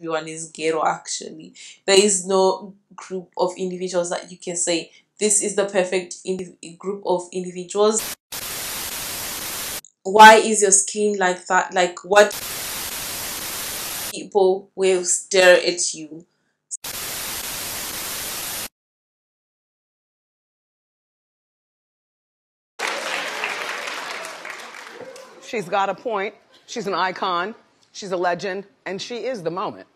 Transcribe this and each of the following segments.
everyone is ghetto. Actually, there is no group of individuals that you can say this is the perfect group of individuals. Why is your skin like that? Like, what people will stare at you? She's got a point. She's an icon. She's a legend. And she is the moment.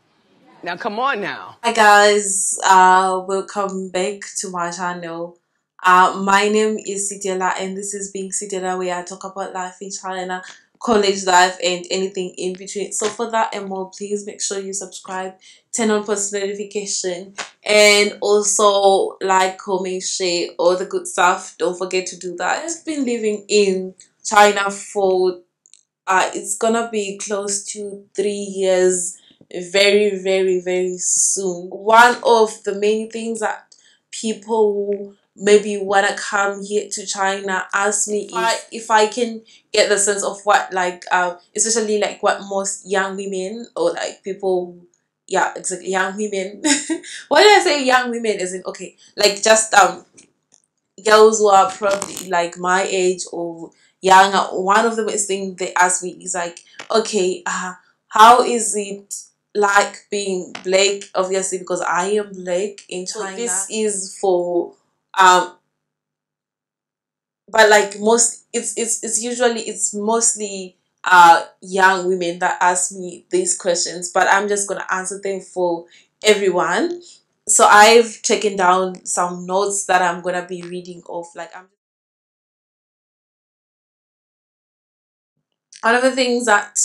Now, come on now. Hi guys, welcome back to my channel. My name is Sitela and this is Being Sitela, where I talk about life in China, college life and anything in between. So for that and more, please make sure you subscribe, turn on post notification, and also like, comment, share, all the good stuff. Don't forget to do that. I've been living in China for it's gonna be close to 3 years very soon. One of the main things that people who maybe want to come here to China ask me if I can get the sense of what, like, especially like what most young women or like people, yeah, exactly, young women. Why did I say young women? As in, okay, like just girls who are probably like my age or younger. One of the best things they ask me is like, okay, how is it like being black? Obviously, because I am black in China. So this is for but like most, it's usually, it's mostly young women that ask me these questions, but I'm just gonna answer them for everyone. So I've taken down some notes that I'm gonna be reading off. Like, one of the things that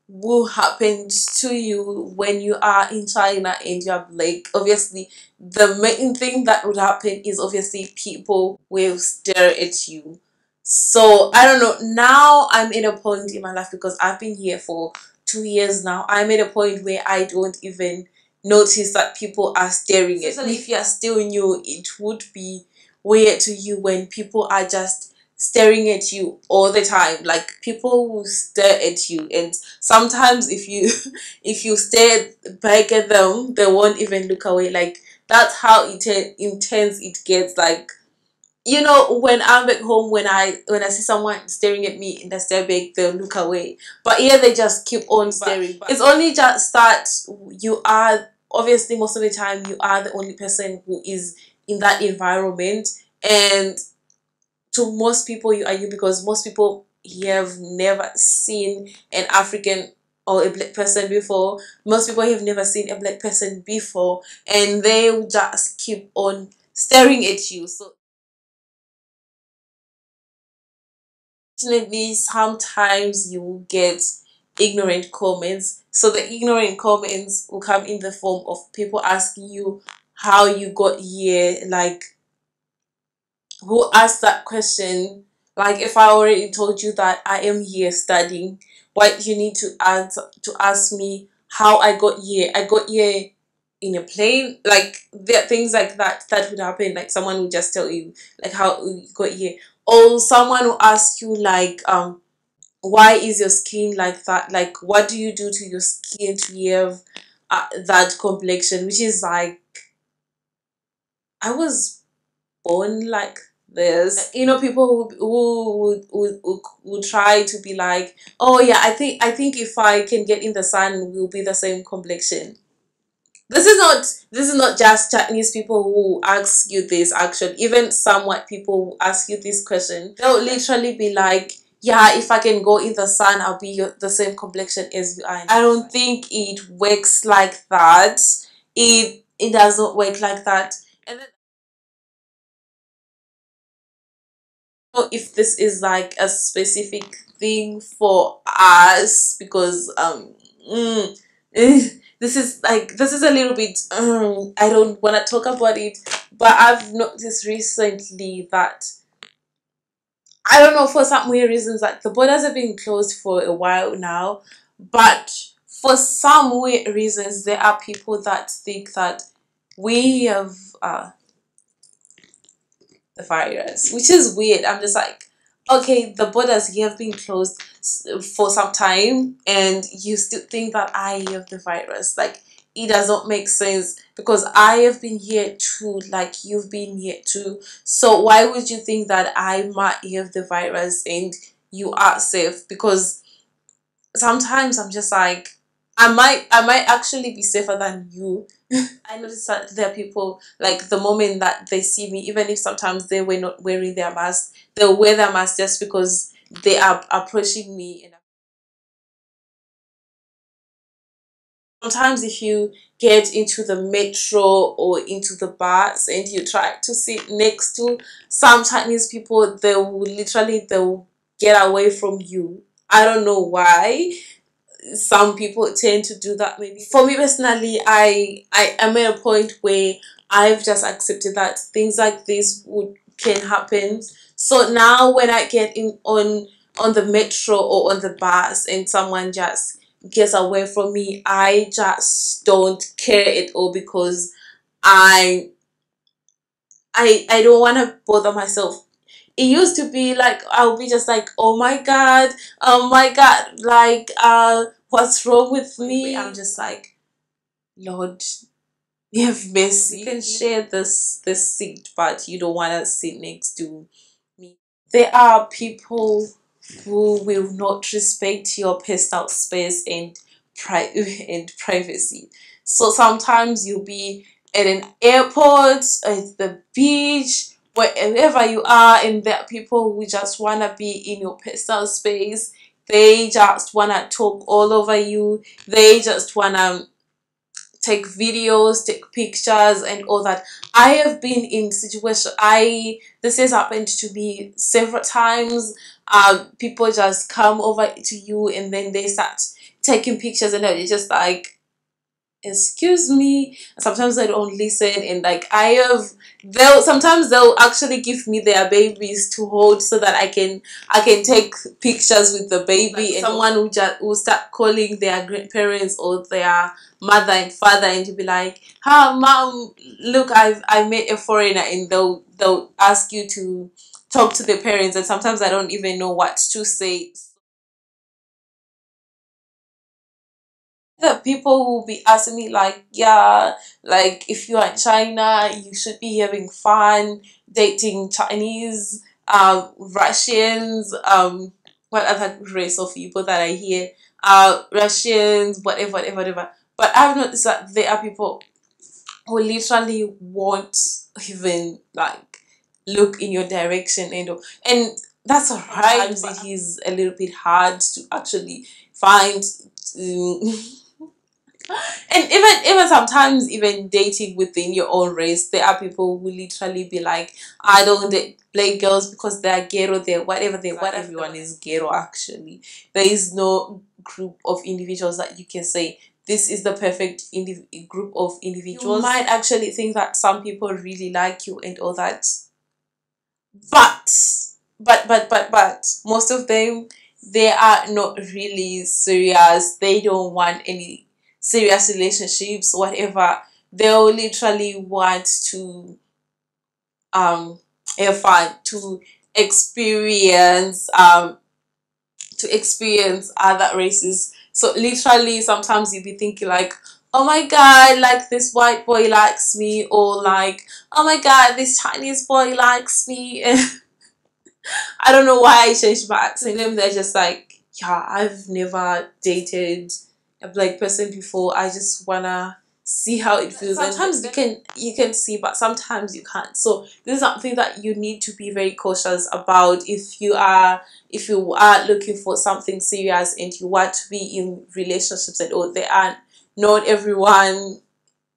will happen to you when you are in China and you're black, obviously the main thing that would happen is obviously people will stare at you. So I don't know, now I'm in a point in my life, because I've been here for 2 years now. I'm at a point where I don't even notice that people are staring at me. If you're still new, it would be weird to you when people are just staring at you all the time. Like, people will stare at you, and sometimes if you if you stare back at them, they won't even look away. Like, that's how intense it gets. Like, you know, when I'm back home, when I see someone staring at me in the stare back, they'll look away, but here they just keep on staring. But it's only just that you are, obviously most of the time, you are the only person who is in that environment, and to most people you are you, because most people here have never seen an African or a black person before. Most people have never seen a black person before, and they will just keep on staring at you. So definitely sometimes you will get ignorant comments. So the ignorant comments will come in the form of people asking you how you got here, like, who asked that question? Like, if I already told you that I am here studying, why do you need to ask me how I got here? I got here in a plane. Like, there are things like that would happen. Like, someone would just tell you like how you got here, or someone will ask you like, why is your skin like that? Like, what do you do to your skin to have that complexion? Which is like, I was born like this. You know, people who try to be like, oh yeah, I think if I can get in the sun, we'll be the same complexion. This is not just Chinese people who ask you this. Actually, even some white people who ask you this question, they'll literally be like, yeah, if I can go in the sun, I'll be the same complexion as you are. I don't think it works like that. It does not work like that. And then, if this is like a specific thing for us, because this is a little bit, I don't want to talk about it, but I've noticed recently that, I don't know, for some weird reasons, like, the borders have been closed for a while now, but for some weird reasons there are people that think that we have the virus, which is weird. I'm just like, okay, the borders here have been closed for some time, and you still think that I have the virus. Like, it doesn't make sense because I have been here too, like you've been here too. So why would you think that I might have the virus and you are safe? Because sometimes I'm just like, I might actually be safer than you. I notice that there are people like the moment that they see me, even if sometimes they were not wearing their mask, they'll wear their mask just because they are approaching me. And sometimes if you get into the metro or into the bus and you try to sit next to some Chinese people, they'll get away from you. I don't know why some people tend to do that. Maybe for me personally, I am at a point where I've just accepted that things like this would can happen. So now when I get in on the metro or on the bus and someone just gets away from me, I just don't care at all because I I don't want to bother myself. It used to be like I'll be just like, oh my god, like what's wrong with me? I'm just like, Lord, you have mercy. You can share this seat, but you don't want to sit next to me. There are people who will not respect your personal space and and privacy. So sometimes you'll be at an airport, at the beach, wherever you are, and there are people who just wanna be in your personal space. They just wanna talk all over you. They just wanna take videos, take pictures, and all that. I have been in situations. This has happened to me several times. People just come over to you and then they start taking pictures, and you're just like, excuse me. Sometimes I don't listen, and like they'll sometimes they'll actually give me their babies to hold so that I can take pictures with the baby. Like and someone will start calling their grandparents or their mother and father, and you'll be like, "Hi, mom, look, I met a foreigner," and they'll ask you to talk to their parents, and sometimes I don't even know what to say. The people will be asking me like, yeah, like if you are in China, you should be having fun dating Chinese, Russians, what other race of people that I hear, Russians, whatever. But I've noticed that there are people who literally won't even like look in your direction, and that's alright. Sometimes it is a little bit hard to actually find. um, and even sometimes even dating within your own race, there are people who literally be like, I don't date black girls because they're ghetto, they're whatever, they what everyone is ghetto actually. There is no group of individuals that you can say this is the perfect group of individuals. You might actually think that some people really like you and all that, but but most of them, they are not really serious. They don't want any serious relationships, whatever. They'll literally want um have fun, experience um to experience other races. So literally sometimes you'll be thinking like, oh my god, like this white boy likes me, or like, oh my god, this Chinese boy likes me. I don't know why I changed my accent. Them, they're just like, yeah, I've never dated a black person before. I just wanna see how it feels. Sometimes you can see, but sometimes you can't. So this is something that you need to be very cautious about if you are looking for something serious and you want to be in relationships and all. There are not everyone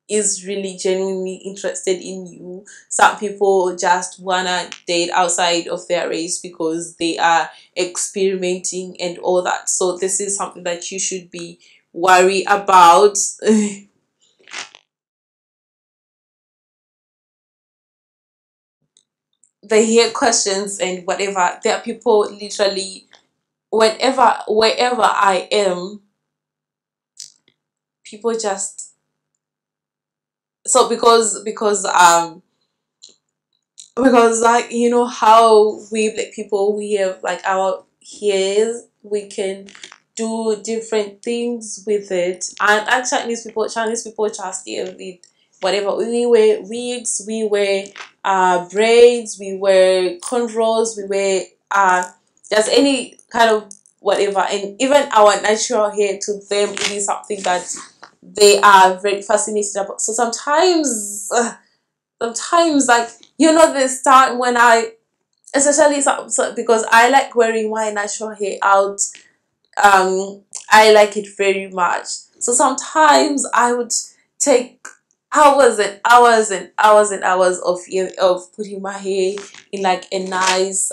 is really genuinely interested in you. Some people just wanna date outside of their race because they are experimenting and all that. So this is something that you should be worried about. They hear questions and whatever. There are people literally wherever I am, people just so because like you know how we black people we have like our hairs, we can do different things with it. And as Chinese people just deal with whatever. We wear wigs, we wear braids, we wear cornrows, we wear just any kind of whatever. And even our natural hair, to them, it is something that they are very fascinated about. So sometimes, like, this time when I, especially because I like wearing my natural hair out, I like it very much. So sometimes I would take hours and hours and hours and hours of putting my hair in like a nice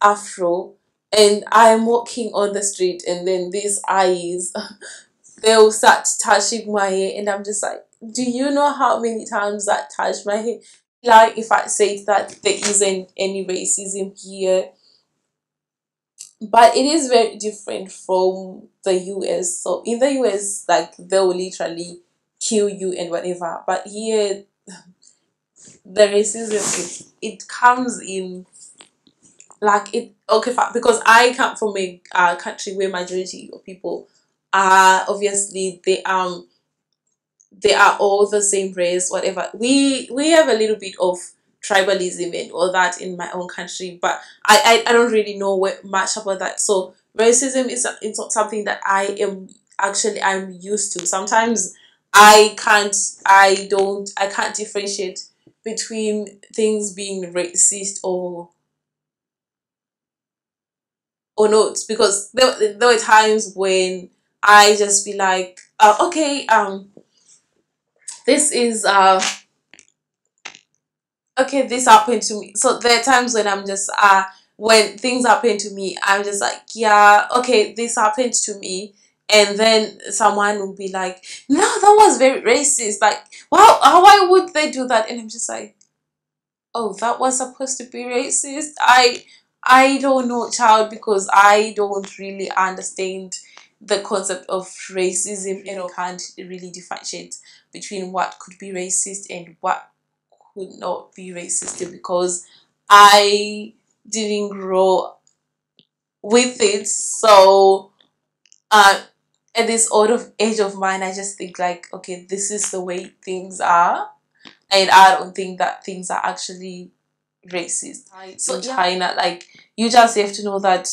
afro, and I'm walking on the street, and then these eyes they'll start touching my hair, and I'm just like, do you know how many times that touched my hair? Like, if I say that there isn't any racism here, but it is very different from the US. So in the US, like, they'll literally kill you and whatever, but here the racism, it comes in like it okay because I come from a country where majority of people are obviously they are all the same race, whatever. We have a little bit of tribalism and all that in my own country, but I don't really know much about that. So racism is it's not something that I'm used to. Sometimes I can't differentiate between things being racist or not, because there were times when I just be like, okay, this is okay, this happened to me. So there are times when I'm just when things happen to me, I'm just like, yeah, okay, this happened to me. And then someone will be like, no, that was very racist. Like, wow, why would they do that? And I'm just like, oh, that was supposed to be racist. I don't know, child, because I don't really understand the concept of racism, and can't really differentiate between what could be racist and what could not be racist, because I didn't grow with it. So at this old age of mine, I just think like, okay, this is the way things are, and I don't think that things are actually racist. So in China, like, you just have to know that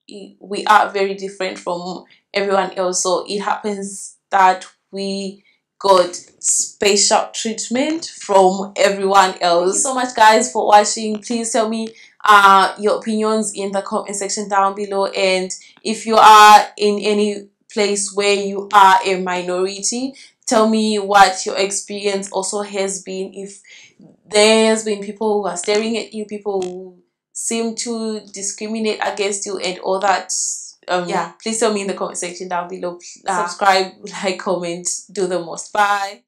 we are very different from everyone else. So it happens that we got special treatment from everyone else. Thank you so much, guys, for watching. Please tell me your opinions in the comment section down below, and if you are in any place where you are a minority, tell me what your experience also has been. If there's been people who are staring at you, people who seem to discriminate against you and all that, yeah, please tell me in the comment section down below. Subscribe, like, comment, do the most. Bye.